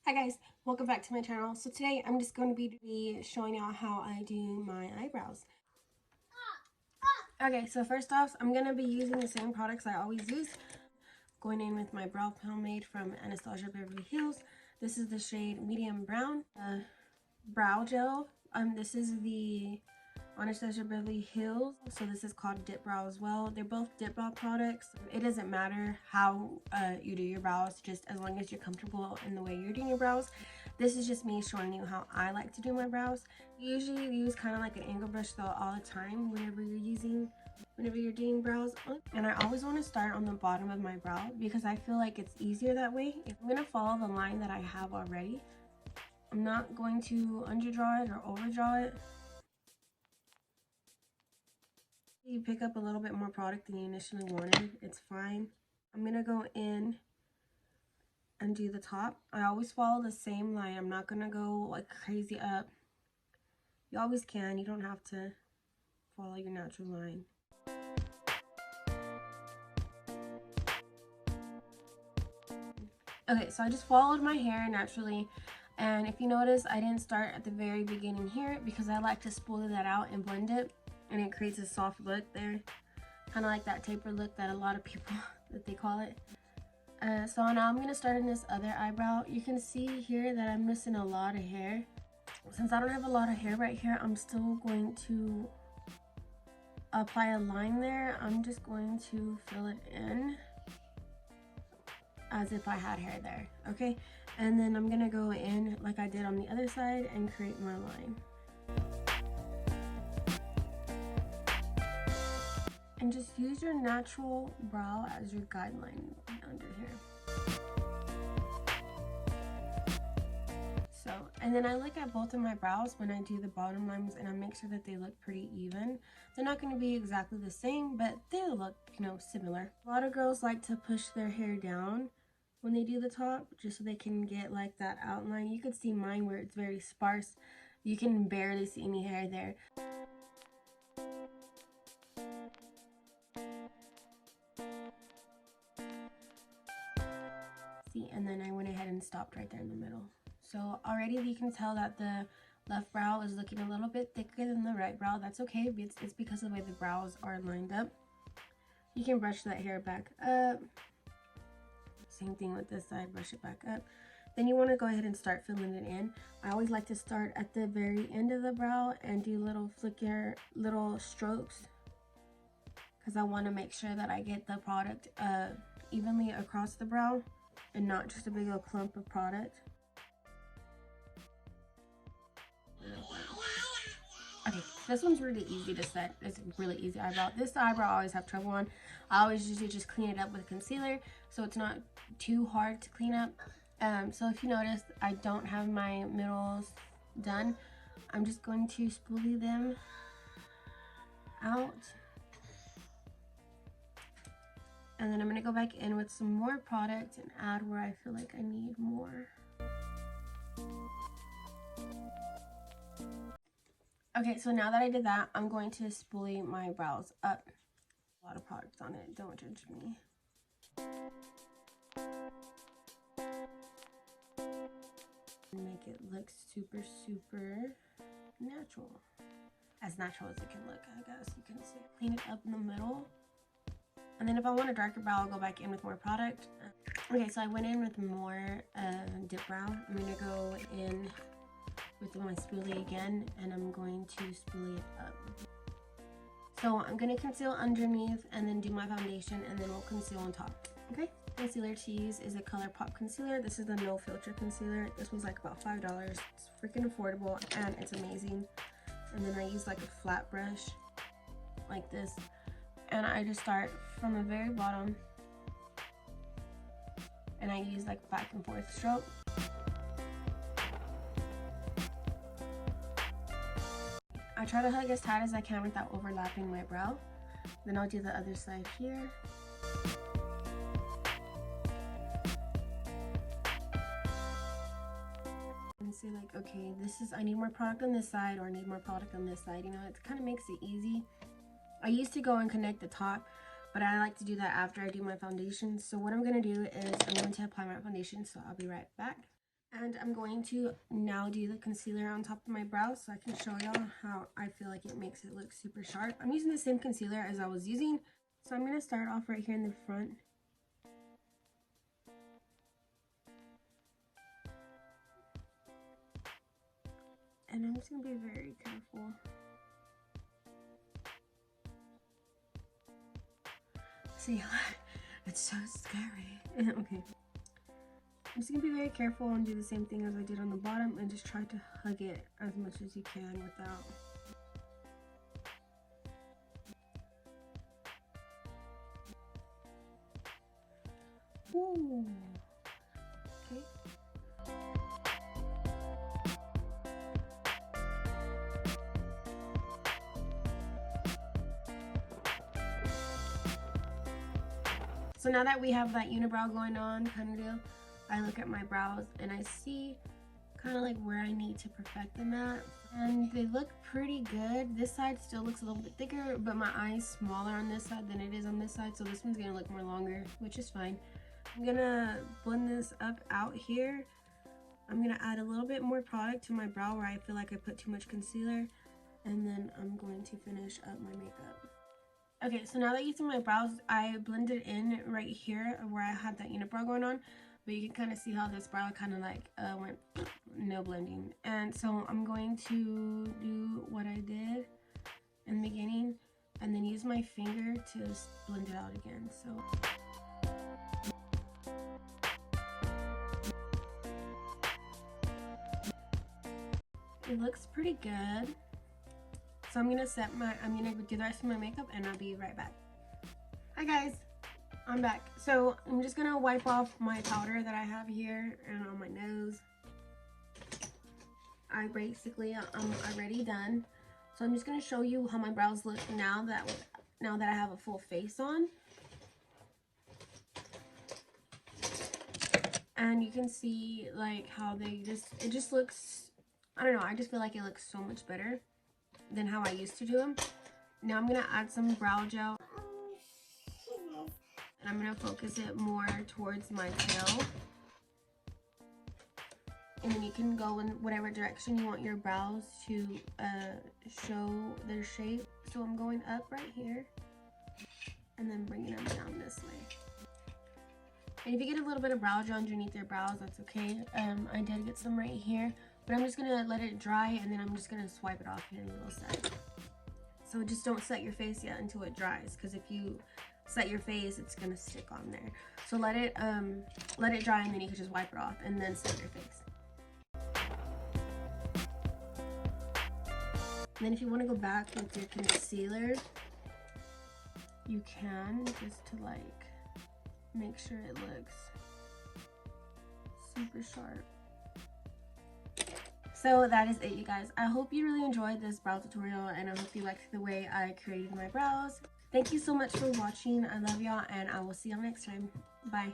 Hi guys, welcome back to my channel. So today I'm just going to be showing y'all how I do my eyebrows. Okay, so first off, I'm going to be using the same products I always use. Going in with my brow pomade from Anastasia Beverly Hills. This is the shade medium brown. Brow gel. This is the Anastasia Beverly Hills, so this is called Dip Brow as well. They're both dip brow products. It doesn't matter how you do your brows, just as long as you're comfortable in the way you're doing your brows. This is just me showing you how I like to do my brows. You usually use kind of like an angle brush though all the time whenever you're doing brows. And I always want to start on the bottom of my brow because I feel like it's easier that way. If I'm going to follow the line that I have already, I'm not going to underdraw it or overdraw it. You pick up a little bit more product than you initially wanted, it's fine. I'm gonna go in and do the top. I always follow the same line. I'm not gonna go like crazy up. You always can, you don't have to follow your natural line. Okay, so I just followed my hair naturally, and if you notice, I didn't start at the very beginning here because I like to spoolie that out and blend it, and it creates a soft look there, kind of like that taper look that a lot of people that they call it. So now I'm gonna start in this other eyebrow. You can see here that I'm missing a lot of hair. Since I don't have a lot of hair right here, I'm still going to apply a line there. I'm just going to fill it in as if I had hair there, okay? And then I'm gonna go in like I did on the other side and create my line. And just use your natural brow as your guideline under here. So, and then I look at both of my brows when I do the bottom lines and I make sure that they look pretty even. They're not going to be exactly the same, but they look, similar. A lot of girls like to push their hair down when they do the top, just so they can get like that outline. You can see mine where it's very sparse. You can barely see any hair there. See, and then I went ahead and stopped right there in the middle. So already you can tell that the left brow is looking a little bit thicker than the right brow. That's okay. It's because of the way the brows are lined up. You can brush that hair back up. Same thing with this side, brush it back up. Then you want to go ahead and start filling it in. I always like to start at the very end of the brow and do little strokes, because I want to make sure that I get the product evenly across the brow and not just a big old clump of product. Okay, this one's really easy to set. It's really easy eyebrow. This eyebrow I always have trouble on. I always usually just clean it up with concealer, so it's not too hard to clean up. So if you notice, I don't have my middles done. I'm just going to spoolie them out. And then I'm going to go back in with some more product and add where I feel like I need more. Okay, so now that I did that, I'm going to spoolie my brows up. A lot of product on it, don't judge me. Make it look super natural. As natural as it can look, I guess you can say. Clean it up in the middle. And then if I want a darker brow, I'll go back in with more product. Okay, so I went in with more dip brow. I'm going to go in with my spoolie again, and I'm going to spoolie it up. So I'm going to conceal underneath and then do my foundation, and then we'll conceal on top. Okay, concealer to use is a ColourPop concealer. This is the no filter concealer. This was like about $5. It's freaking affordable and it's amazing. And then I use like a flat brush like this, and I just start from the very bottom and I use like back and forth stroke. I try to hug as tight as I can without overlapping my brow. Then I'll do the other side here. And say like, okay, I need more product on this side, or I need more product on this side. It kind of makes it easy. I used to go and connect the top, but I like to do that after I do my foundation. So what I'm going to do is I'm going to apply my foundation, so I'll be right back. And I'm going to now do the concealer on top of my brows so I can show y'all how I feel like it makes it look super sharp. I'm using the same concealer as I was using. So I'm going to start off right here in the front. And I'm just going to be very careful. See, it's so scary. Okay. I'm just going to be very careful and do the same thing as I did on the bottom and just try to hug it as much as you can without. Ooh. Okay. So now that we have that unibrow going on kind of deal, I look at my brows and I see kind of like where I need to perfect them at. And they look pretty good. This side still looks a little bit thicker, but my eye's smaller on this side than it is on this side. So this one's gonna look more longer, which is fine. I'm gonna blend this up out here. I'm gonna add a little bit more product to my brow where I feel like I put too much concealer. And then I'm going to finish up my makeup. Okay, so now that you see my brows, I blended in right here where I had that unibrow going on. But you can kind of see how this brow kind of like went no blending. And so I'm going to do what I did in the beginning and then use my finger to blend it out again. So it looks pretty good. So I'm gonna do the rest of my makeup and I'll be right back. Hi guys, I'm back. So I'm just gonna wipe off my powder that I have here and on my nose. I'm already done. So I'm just gonna show you how my brows look now that I have a full face on. And you can see like how it just looks, I don't know, I just feel like it looks so much better than how I used to do them. Now I'm gonna add some brow gel. And I'm gonna focus it more towards my tail. And then you can go in whatever direction you want your brows to show their shape. So I'm going up right here and then bringing them down this way. And if you get a little bit of brow gel underneath your brows, that's okay. I did get some right here, but I'm just gonna let it dry and then I'm just gonna swipe it off here on the little side. So just don't set your face yet until it dries, because if you set your face, it's gonna stick on there. So let it dry and then you can just wipe it off and then set your face. And then if you want to go back with your concealer, you can, just to like make sure it looks super sharp. So that is it, you guys. I hope you really enjoyed this brow tutorial and I hope you liked the way I created my brows. Thank you so much for watching. I love y'all and I will see y'all next time. Bye.